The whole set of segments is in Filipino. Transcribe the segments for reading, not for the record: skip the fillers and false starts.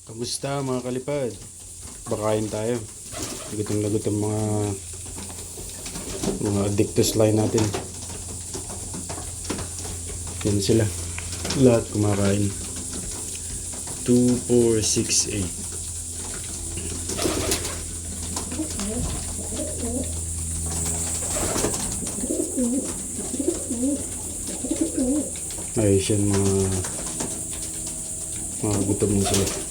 Kamusta mga kalipad? Bakain tayo. Gutom na gutom mga addictus line natin. Yan sila. Lahat kumakain. 2, 4, 6, 8. Ayos yan mga gutom na sila.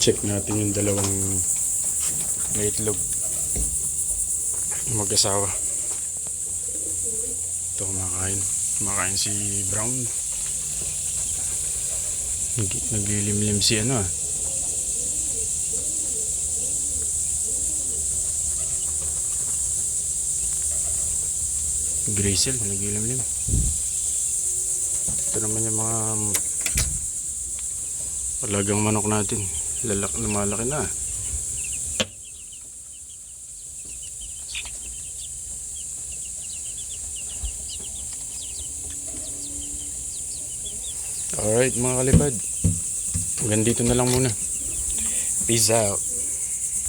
Check natin yung dalawang may itlog, mag-asawa. Ito kumakain si Brown. Naglilimlim si Grazel, naglilimlim. Ito naman yung mga alagang manok natin. Lumalaki na. Alright mga kalipad, hanggang dito na lang muna. Peace out.